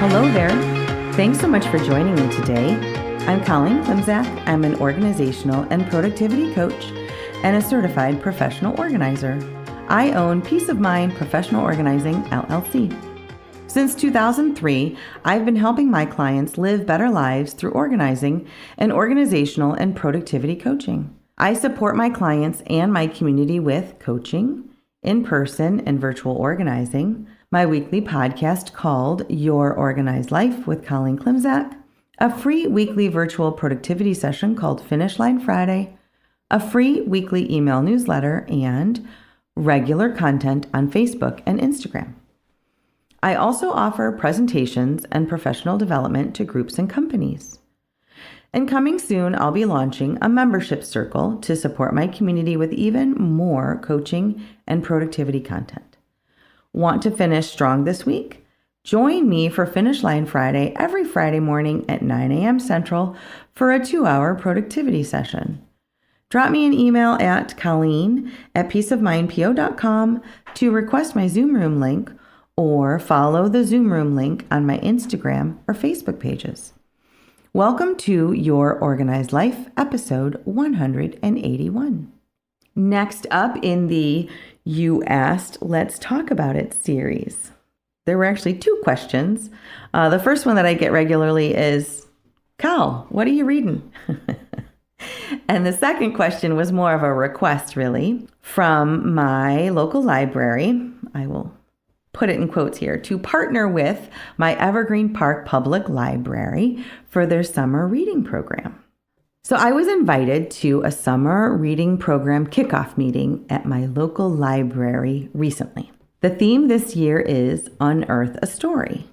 Hello there. Thanks so much for joining me today. I'm Colleen Klimczak. I'm an organizational and productivity coach and a certified professional organizer. I own Peace of Mind Professional Organizing, LLC. Since 2003, I've been helping my clients live better lives through organizing and organizational and productivity coaching. I support my clients and my community with coaching, in-person and virtual organizing, my weekly podcast called Your Organized Life with Colleen Klimczak, a free weekly virtual productivity session called Finish Line Friday, a free weekly email newsletter, and regular content on Facebook and Instagram. I also offer presentations and professional development to groups and companies. And coming soon, I'll be launching a membership circle to support my community with even more coaching and productivity content. Want to finish strong this week? Join me for Finish Line Friday every Friday morning at 9 a.m. Central for a 2-hour productivity session. Drop me an email at colleen@peaceofmindpo.com to request my Zoom room link or follow the Zoom room link on my Instagram or Facebook pages. Welcome to Your Organized Life, episode 181. Next up in the You Asked, Let's Talk About It series. There were actually 2 questions. The first one that I get regularly is, Cal, what are you reading? And the second question was more of a request, really, from my local library. I will put it in quotes here, to partner with my Evergreen Park Public Library for their summer reading program. So I was invited to a summer reading program kickoff meeting at my local library recently. The theme this year is Unearth a Story.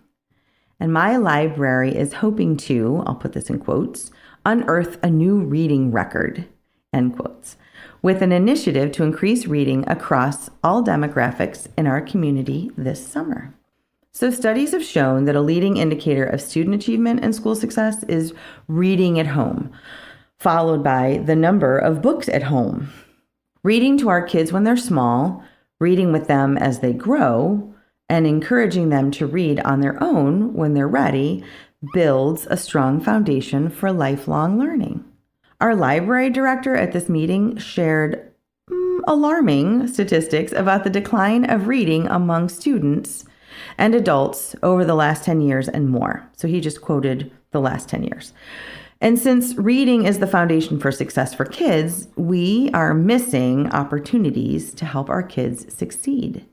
And my library is hoping to, I'll put this in quotes, unearth a new reading record, end quotes, with an initiative to increase reading across all demographics in our community this summer. So studies have shown that a leading indicator of student achievement and school success is reading at home, followed by the number of books at home. Reading to our kids when they're small, reading with them as they grow, and encouraging them to read on their own when they're ready builds a strong foundation for lifelong learning. Our library director at this meeting shared alarming statistics about the decline of reading among students and adults over the last 10 years and more. So he just quoted the last 10 years. And since reading is the foundation for success for kids, we are missing opportunities to help our kids succeed.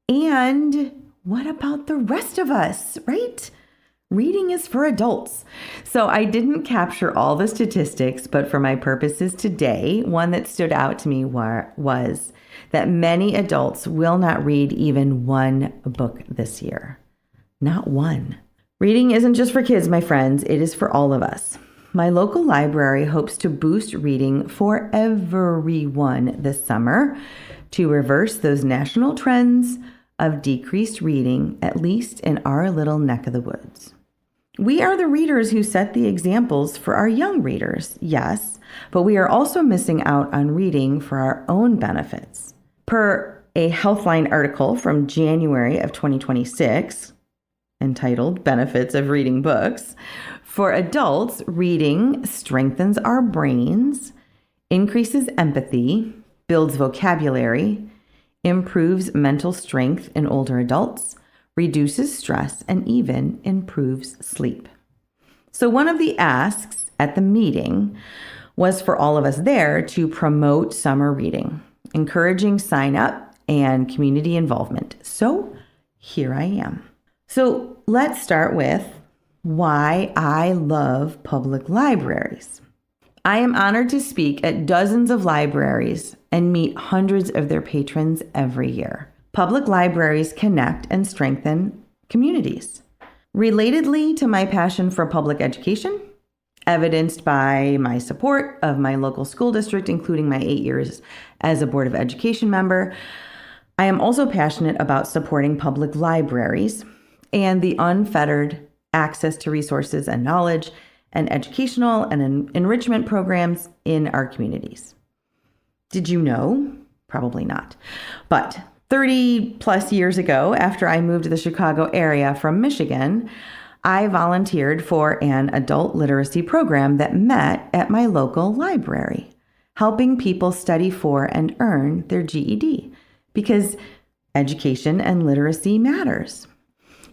And what about the rest of us, right? Reading is for adults. So I didn't capture all the statistics, but for my purposes today, one that stood out to me was that many adults will not read even one book this year. Not one. Reading isn't just for kids, my friends. It is for all of us. My local library hopes to boost reading for everyone this summer to reverse those national trends of decreased reading, at least in our little neck of the woods. We are the readers who set the examples for our young readers, yes, but we are also missing out on reading for our own benefits. Per a Healthline article from January of 2026, entitled Benefits of Reading Books, for adults, reading strengthens our brains, increases empathy, builds vocabulary, improves mental strength in older adults, reduces stress, and even improves sleep. So one of the asks at the meeting was for all of us there to promote summer reading, encouraging sign up and community involvement. So here I am. So let's start with why I love public libraries. I am honored to speak at dozens of libraries and meet hundreds of their patrons every year. Public libraries connect and strengthen communities. Relatedly to my passion for public education, evidenced by my support of my local school district, including my 8 years as a Board of Education member, I am also passionate about supporting public libraries and the unfettered access to resources and knowledge and educational and enrichment programs in our communities. Did you know? Probably not. But 30 plus years ago, after I moved to the Chicago area from Michigan, I volunteered for an adult literacy program that met at my local library, helping people study for and earn their GED, because education and literacy matters.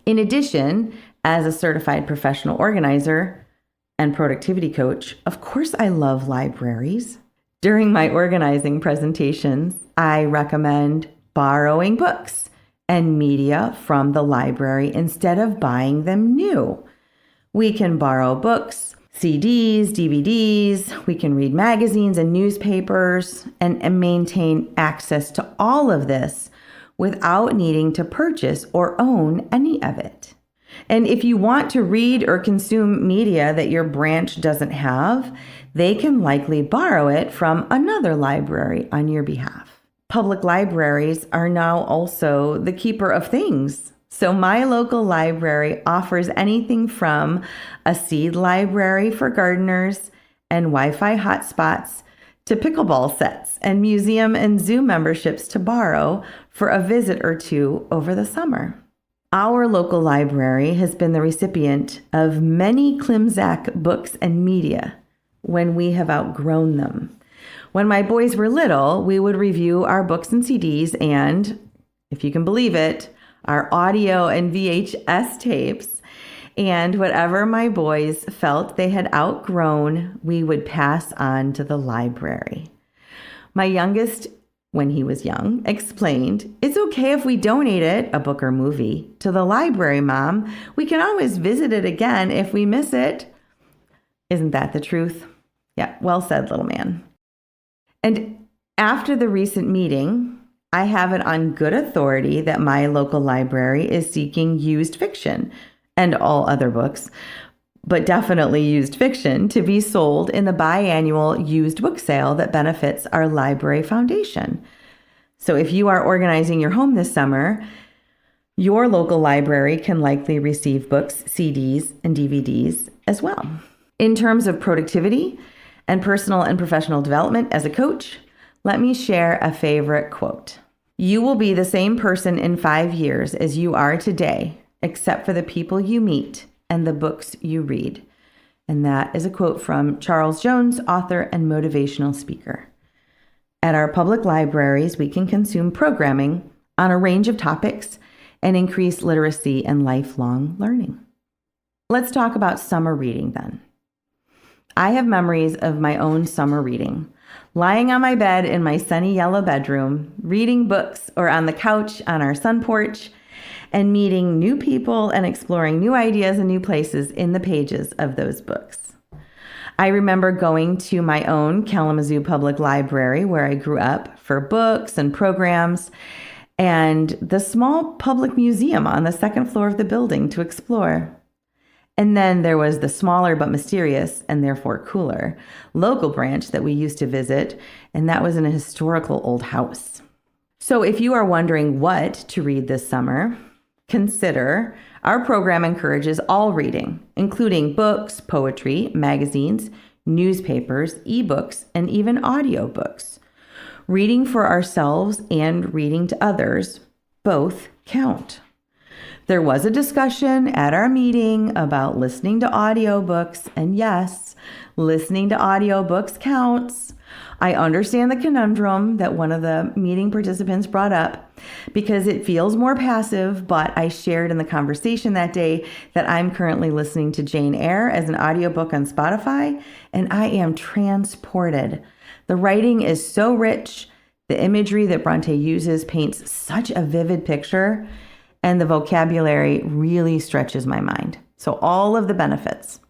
In addition, as a certified professional organizer and productivity coach, of course I love libraries. During my organizing presentations, I recommend borrowing books and media from the library instead of buying them new. We can borrow books, CDs, DVDs, we can read magazines and newspapers and maintain access to all of this without needing to purchase or own any of it. And if you want to read or consume media that your branch doesn't have, they can likely borrow it from another library on your behalf. Public libraries are now also the keeper of things. So my local library offers anything from a seed library for gardeners and Wi-Fi hotspots to pickleball sets and museum and zoo memberships to borrow for a visit or two over the summer. Our local library has been the recipient of many Klimczak books and media when we have outgrown them. When my boys were little, we would review our books and CDs and, if you can believe it, our audio and VHS tapes. And whatever my boys felt they had outgrown, we would pass on to the library. My youngest, when he was young, explained, "It's okay if we donate it, a book or movie, to the library, Mom. We can always visit it again if we miss it." Isn't that the truth? Yeah, well said, little man. And after the recent meeting, I have it on good authority that my local library is seeking used fiction and all other books, but definitely used fiction, to be sold in the biannual used book sale that benefits our library foundation. So if you are organizing your home this summer, your local library can likely receive books, CDs, and DVDs as well. In terms of productivity and personal and professional development as a coach, let me share a favorite quote. "You will be the same person in 5 years as you are today, except for the people you meet and the books you read." And that is a quote from Charles Jones, author and motivational speaker. At our public libraries, we can consume programming on a range of topics and increase literacy and lifelong learning. Let's talk about summer reading then. I have memories of my own summer reading, lying on my bed in my sunny yellow bedroom, reading books, or on the couch on our sun porch, and meeting new people and exploring new ideas and new places in the pages of those books. I remember going to my own Kalamazoo Public Library, where I grew up, for books and programs, and the small public museum on the second floor of the building to explore. And then there was the smaller but mysterious, and therefore cooler, local branch that we used to visit, and that was in a historical old house. So if you are wondering what to read this summer, consider our program encourages all reading, including books, poetry, magazines, newspapers, ebooks, and even audiobooks. Reading for ourselves and reading to others both count. There was a discussion at our meeting about listening to audiobooks, and yes, listening to audiobooks counts. I understand the conundrum that one of the meeting participants brought up because it feels more passive, but I shared in the conversation that day that I'm currently listening to Jane Eyre as an audiobook on Spotify, and I am transported. The writing is so rich, the imagery that Bronte uses paints such a vivid picture, and the vocabulary really stretches my mind. So all of the benefits.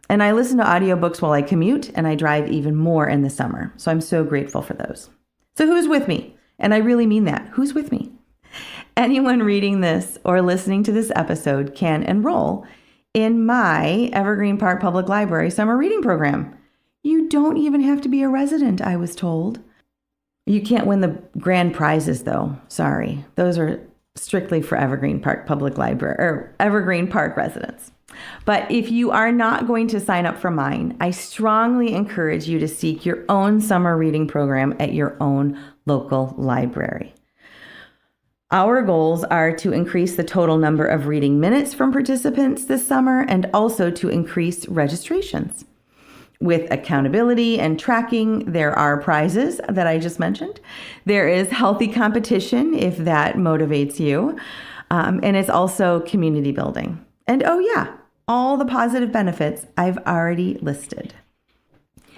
And I listen to audiobooks while I commute, and I drive even more in the summer. So I'm so grateful for those. So who's with me? And I really mean that. Who's with me? Anyone reading this or listening to this episode can enroll in my Evergreen Park Public Library summer reading program. You don't even have to be a resident, I was told. You can't win the grand prizes, though. Sorry. Those are strictly for Evergreen Park Public Library or Evergreen Park residents. But if you are not going to sign up for mine, I strongly encourage you to seek your own summer reading program at your own local library. Our goals are to increase the total number of reading minutes from participants this summer and also to increase registrations. With accountability and tracking, there are prizes that I just mentioned. There is healthy competition if that motivates you. And it's also community building. And oh yeah, all the positive benefits I've already listed.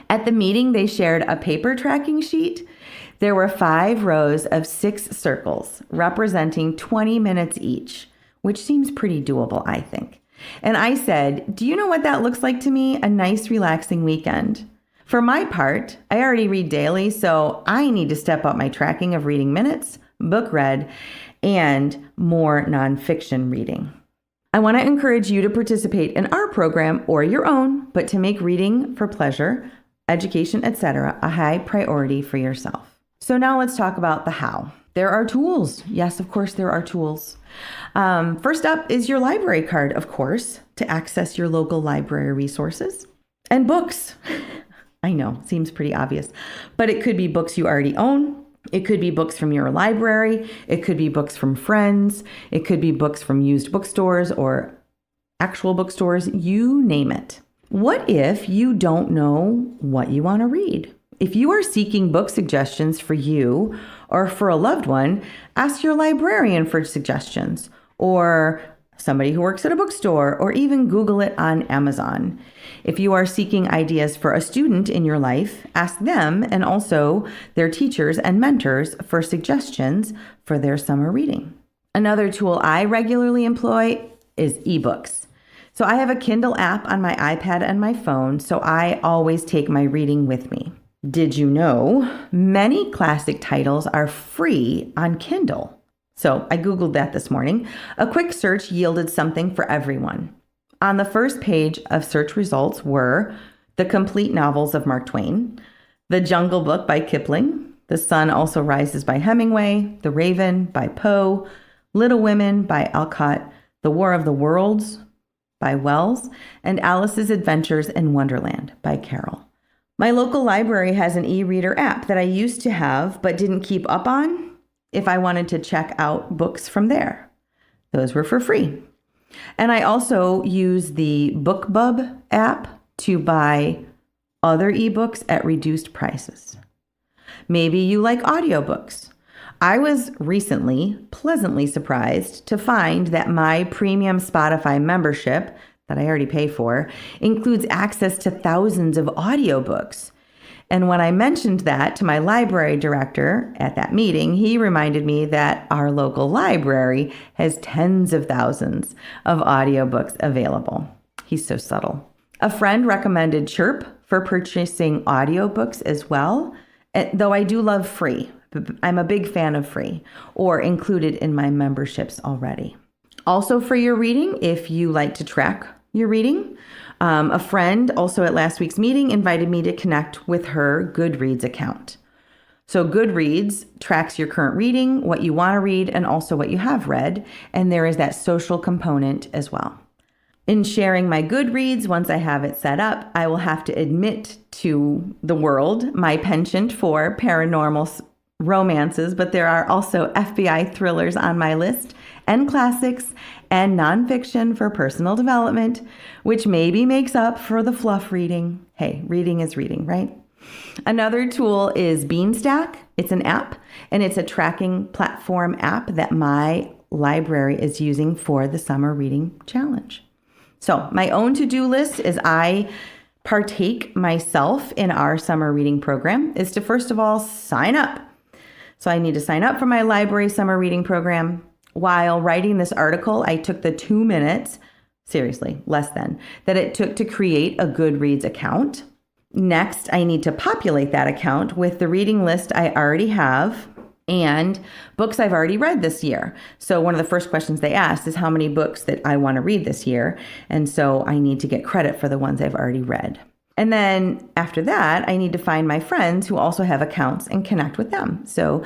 At the meeting, they shared a paper tracking sheet. There were 5 rows of 6 circles representing 20 minutes each, which seems pretty doable, I think. And I said, do you know what that looks like to me? A nice, relaxing weekend. For my part, I already read daily, so I need to step up my tracking of reading minutes, book read, and more nonfiction reading. I want to encourage you to participate in our program or your own, but to make reading for pleasure, education, etc., a high priority for yourself. So now let's talk about the how. There are tools. Yes, of course, there are tools. First up is your library card, of course, to access your local library resources. And books. I know, seems pretty obvious, but it could be books you already own. It could be books from your library. It could be books from friends. It could be books from used bookstores or actual bookstores, you name it. What if you don't know what you want to read? If you are seeking book suggestions for you or for a loved one, ask your librarian for suggestions or somebody who works at a bookstore, or even Google it on Amazon. If you are seeking ideas for a student in your life, ask them and also their teachers and mentors for suggestions for their summer reading. Another tool I regularly employ is ebooks. So I have a Kindle app on my iPad and my phone, so I always take my reading with me. Did you know many classic titles are free on Kindle? So I Googled that this morning. A quick search yielded something for everyone. On the first page of search results were the complete novels of Mark Twain, The Jungle Book by Kipling, The Sun Also Rises by Hemingway, The Raven by Poe, Little Women by Alcott, The War of the Worlds by Wells, and Alice's Adventures in Wonderland by Carroll. My local library has an e-reader app that I used to have but didn't keep up on if I wanted to check out books from there. Those were for free. And I also use the BookBub app to buy other ebooks at reduced prices. Maybe you like audiobooks. I was recently pleasantly surprised to find that my premium Spotify membership that I already pay for includes access to thousands of audiobooks. And when I mentioned that to my library director at that meeting, he reminded me that our local library has tens of thousands of audiobooks available. He's so subtle. A friend recommended Chirp for purchasing audiobooks as well, though I do love free. I'm a big fan of free or included in my memberships already. Also for your reading, if you like to track your reading, a friend also at last week's meeting invited me to connect with her Goodreads account. So Goodreads tracks your current reading, what you want to read, and also what you have read. And there is that social component as well. In sharing my Goodreads, once I have it set up, I will have to admit to the world my penchant for paranormal romances, but there are also FBI thrillers on my list, and classics, and nonfiction for personal development, which maybe makes up for the fluff reading. Hey, reading is reading, right? Another tool is Beanstack. It's an app, and it's a tracking platform app that my library is using for the summer reading challenge. So my own to-do list as I partake myself in our summer reading program is to first of all sign up. So I need to sign up for my library summer reading program. While writing this article, I took the 2 minutes, seriously, less than, that it took to create a Goodreads account. Next, I need to populate that account with the reading list I already have and books I've already read this year. So one of the first questions they asked is how many books that I want to read this year. And so I need to get credit for the ones I've already read. And then after that, I need to find my friends who also have accounts and connect with them. So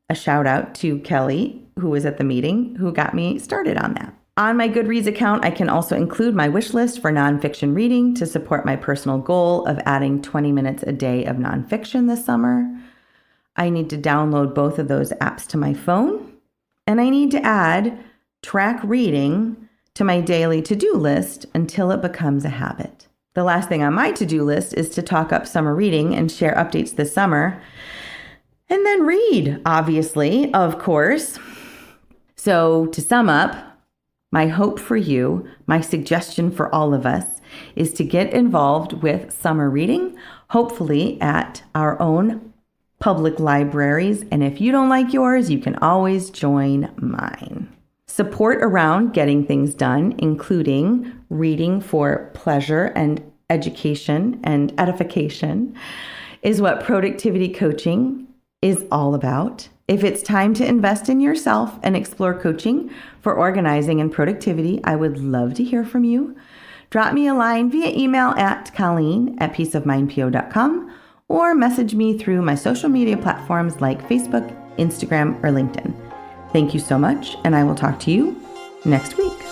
a shout out to Kelly, who was at the meeting, who got me started on that. On my Goodreads account, I can also include my wish list for nonfiction reading to support my personal goal of adding 20 minutes a day of nonfiction this summer. I need to download both of those apps to my phone. And I need to add track reading to my daily to-do list until it becomes a habit. The last thing on my to-do list is to talk up summer reading and share updates this summer. And then read, obviously, of course. So to sum up, my hope for you, my suggestion for all of us, is to get involved with summer reading, hopefully at our own public libraries. And if you don't like yours, you can always join mine. Support around getting things done, including reading for pleasure and education and edification, is what productivity coaching is all about. If it's time to invest in yourself and explore coaching for organizing and productivity, I would love to hear from you. Drop me a line via email at colleen@peaceofmindpo.com or message me through my social media platforms like Facebook, Instagram, or LinkedIn. Thank you so much, and I will talk to you next week.